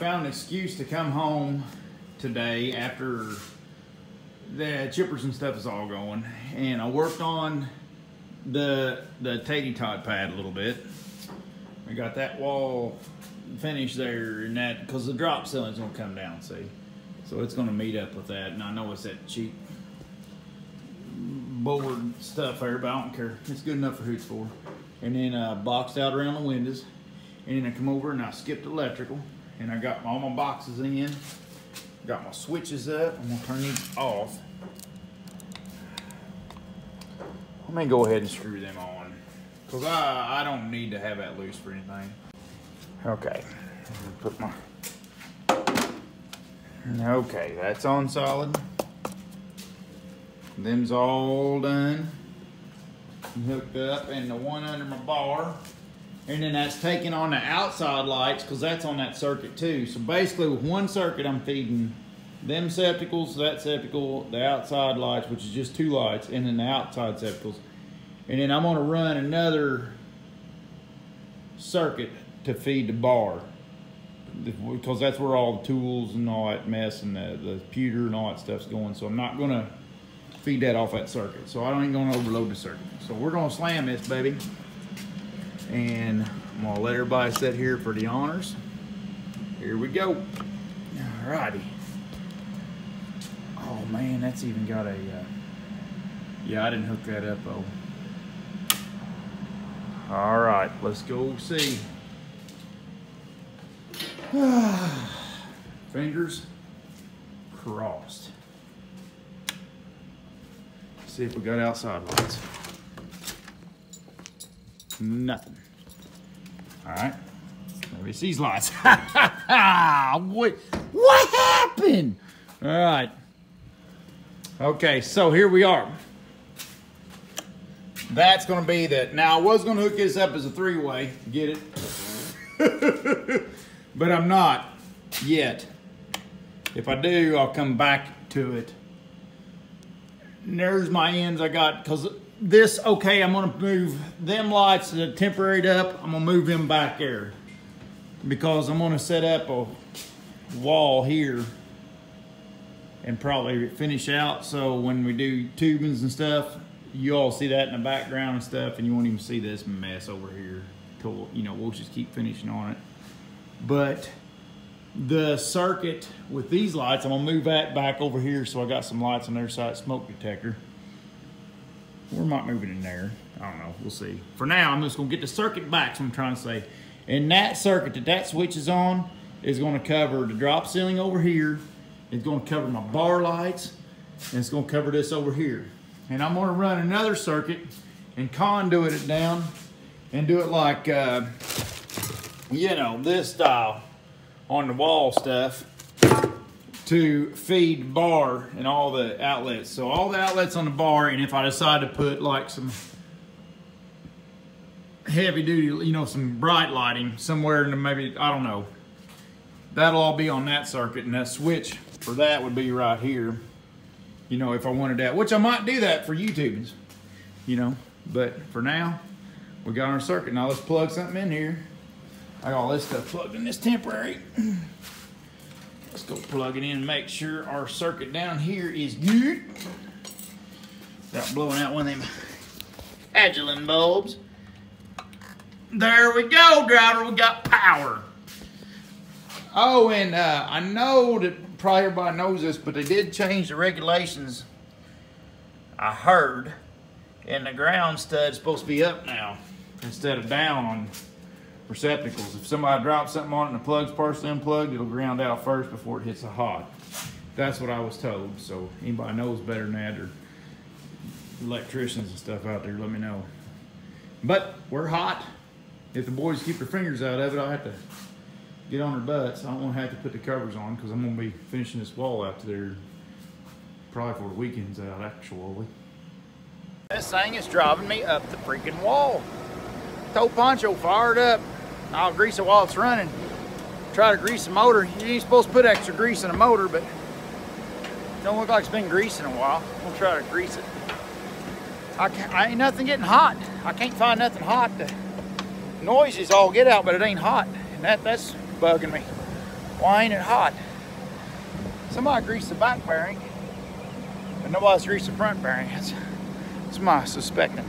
found an excuse to come home today after the chippers and stuff is all going, and I worked on the Tatey Tot pad a little bit. We got that wall finished there, and that because the drop ceiling's gonna come down, see, so it's gonna meet up with that. And I know it's that cheap board stuff there, but I don't care. It's good enough for who it's for. And then boxed out around the windows, and then I come over and I skipped electrical, and I got all my boxes in, got my switches up. I'm gonna turn these off. I'm gonna go ahead and screw them on, because I don't need to have that loose for anything. Okay, put my, okay, that's on solid. Them's all done, hooked up, and the one under my bar. And then that's taking on the outside lights, because that's on that circuit too. So basically with one circuit I'm feeding them septicals, that septical, the outside lights, which is just 2 lights, and then the outside septicals. And then I'm gonna run another circuit to feed the bar, because that's where all the tools and all that mess and the pewter and all that stuff's going. So I'm not gonna feed that off that circuit. So I ain't gonna overload the circuit. So we're gonna slam this baby. And I'm gonna let everybody sit here for the honors. Here we go. Alrighty. Oh man, that's even got a, yeah, I didn't hook that up though. All right, let's go see. Fingers crossed. See if we got outside lights. Nothing. All right, maybe it's these lights. What happened? All right. Okay, so here we are. That's gonna be that. Now I was gonna hook this up as a 3-way, get it? But I'm not yet. If I do, I'll come back to it. And there's my ends I got, because this, okay, I'm gonna move them lights that are temporaried up, I'm gonna move them back there, because I'm gonna set up a wall here and probably finish out, so when we do tubings and stuff, you all see that in the background and stuff, and you won't even see this mess over here till, you know, we'll just keep finishing on it. But the circuit with these lights, I'm gonna move that back over here, so I got some lights on their side, smoke detector. We might move it in there. I don't know, we'll see. For now, I'm just gonna get the circuit back, so I'm trying to say. And that circuit that switch is on is gonna cover the drop ceiling over here. It's gonna cover my bar lights, and it's gonna cover this over here. And I'm gonna run another circuit and conduit it down and do it like, you know, this style on the wall stuff to feed bar and all the outlets. So all the outlets on the bar, and if I decide to put like some heavy duty, you know, some bright lighting somewhere in the, maybe, I don't know, that'll all be on that circuit, and that switch for that would be right here. You know, if I wanted that, which I might do that for YouTubers, you know, but for now, we got our circuit. Now let's plug something in here. I got all this stuff plugged in this temporary. Let's go plug it in and make sure our circuit down here is good. Without blowing out one of them Agilent bulbs. There we go, driver, we got power. Oh, and I know that probably everybody knows this, but they did change the regulations, I heard, and the ground stud's supposed to be up now instead of down on receptacles. If somebody drops something on it and the plug's partially unplugged, it'll ground out first before it hits the hot. That's what I was told. So anybody knows better than that, or electricians and stuff out there, let me know. But we're hot. If the boys keep their fingers out of it, I'll have to get on their butts. I don't want to have to put the covers on, because I'm going to be finishing this wall out there probably for the weekends out, actually. This thing is driving me up the freaking wall. Told Poncho, fire it up. I'll grease it while it's running. Try to grease the motor. You ain't supposed to put extra grease in a motor, but it don't look like it's been greased in a while. I'm gonna try to grease it. I ain't nothing getting hot. I can't find nothing hot. The noise is all get out, but it ain't hot. And that's bugging me. Why ain't it hot? Somebody greased the back bearing, but nobody's greased the front bearing. That's my suspecting.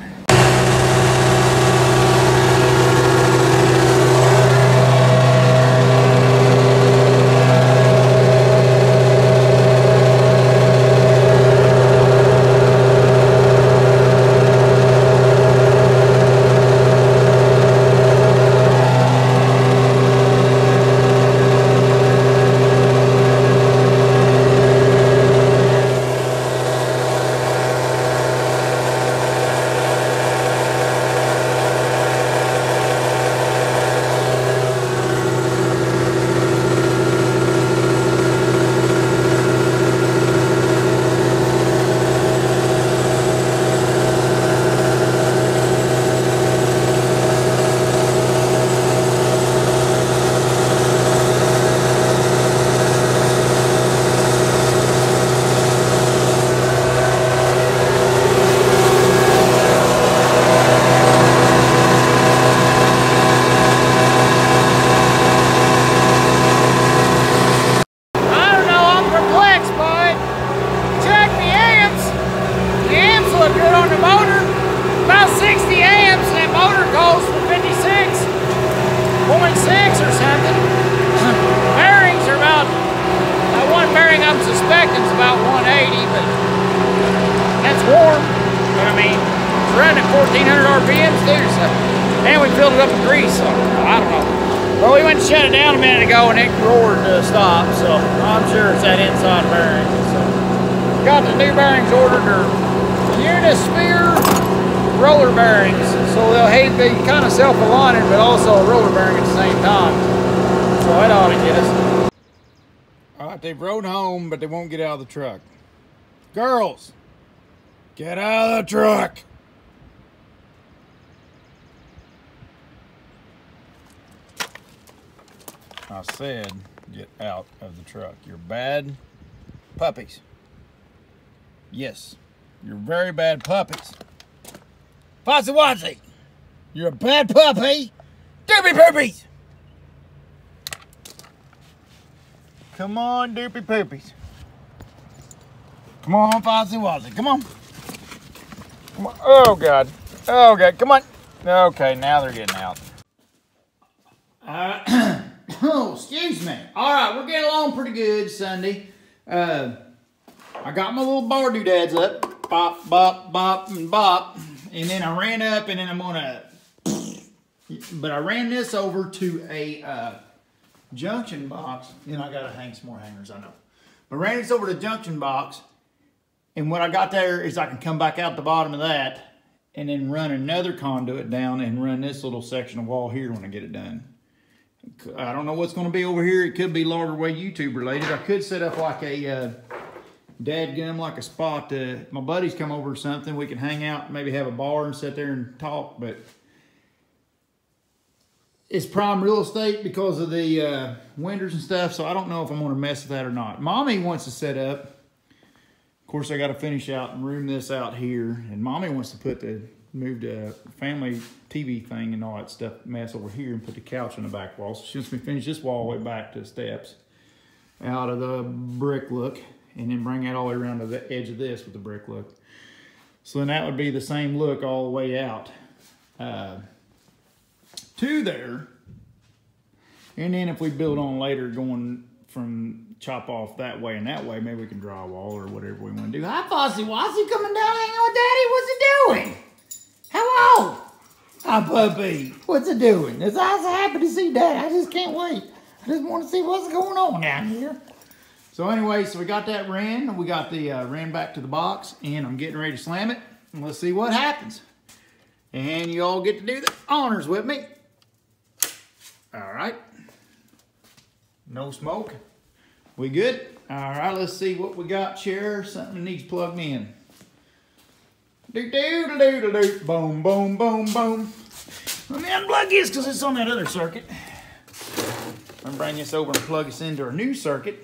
About 180, but that's warm. But I mean, it's running at 1400 RPMs too, so. And we filled it up with grease, so I don't know. Well, we went to shut it down a minute ago and it roared to stop, so I'm sure it's that inside bearing. So, got the new bearings ordered, or Unisphere roller bearings, so they'll be kind of self-aligning, but also a roller bearing at the same time. So that ought to get us. All right, they've rode home, but they won't get out of the truck. Girls, get out of the truck. I said, get out of the truck. You're bad puppies. Yes, you're very bad puppies. Fozzie Wozzie, you're a bad puppy. Doopy poopies. Come on, doopy poopies. Come on, Fozzie Wozzie. Come on. Come on. Oh, God. Oh, God. Come on. Okay, now they're getting out. Oh, excuse me. All right, we're getting along pretty good Sunday. I got my little bar doodads up. Bop, bop, bop, and bop. And then I ran up, and then I'm going to... But I ran this over to a... junction box, and I gotta hang some more hangers, I know. But ran this over to the junction box, and what I got there is I can come back out the bottom of that and then run another conduit down and run this little section of wall here when I get it done. I don't know what's gonna be over here. It could be Larder Way YouTube related. I could set up like a dadgum, like a spot. My buddies come over or something, we can hang out, maybe have a bar and sit there and talk, but it's prime real estate because of the windows and stuff, so I don't know if I'm going to mess with that or not. Mommy wants to set up. Of course, I got to finish out and room this out here, and Mommy wants to move the family TV thing and all that stuff mess over here and put the couch on the back wall. So she wants me to finish this wall all the way back to the steps out of the brick look, and then bring that all the way around to the edge of this with the brick look. So then that would be the same look all the way out. To there, and then if we build on later going from chop off that way and that way, maybe we can draw a wall or whatever we want to do. Hi, Fozzie Wozzie, coming down hanging with Daddy. What's it doing? Hello. Hi, puppy. What's it doing? It's so happy to see Daddy. I just can't wait. I just want to see what's going on down here. So anyway, so we got that ran. We got the ran back to the box, and I'm getting ready to slam it. And let's see what happens. And you all get to do the honors with me. All right. No smoke. We good? All right, let's see what we got. Chair, something needs plugged in. Do-do-do-do-do-do. Boom, boom, boom, boom. Let me unplug this because it's on that other circuit. I'm gonna bring this over and plug this into our new circuit.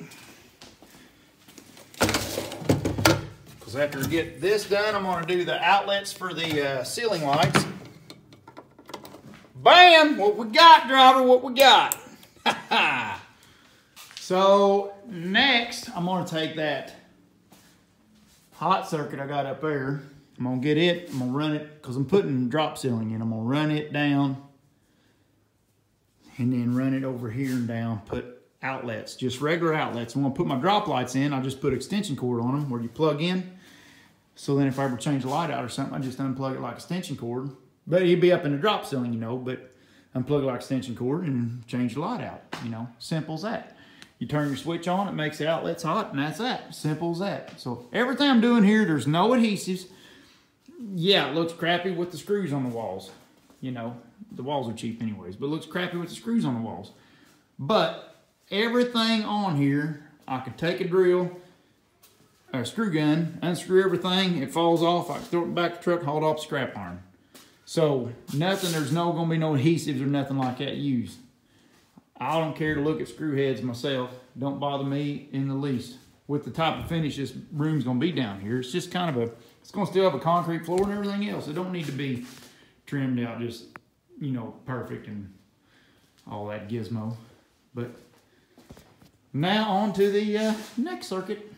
Because after we get this done, I'm gonna do the outlets for the ceiling lights. Bam! What we got, driver? What we got? So next, I'm gonna take that hot circuit I got up there. I'm gonna get it, I'm gonna run it, because I'm putting drop ceiling in. I'm gonna run it down and then run it over here and down, put outlets, just regular outlets. I'm gonna put my drop lights in, I'll just put extension cord on them where you plug in. So then if I ever change the light out or something, I just unplug it like extension cord. But it'd be up in the drop ceiling, you know, but unplug it like extension cord and change the light out, you know, simple as that. You turn your switch on, it makes the outlets hot, and that's that, simple as that. So everything I'm doing here, there's no adhesives. Yeah, it looks crappy with the screws on the walls. You know, the walls are cheap anyways, but it looks crappy with the screws on the walls. But everything on here, I can take a drill, a screw gun, unscrew everything, it falls off, I can throw it back in the truck, haul it off the scrap iron. So nothing, there's no gonna be no adhesives or nothing like that used. I don't care to look at screw heads myself, don't bother me in the least. With the type of finish this room's gonna be down here, it's just kind of a, it's gonna still have a concrete floor and everything else. It don't need to be trimmed out just, you know, perfect and all that gizmo. But now on to the next circuit.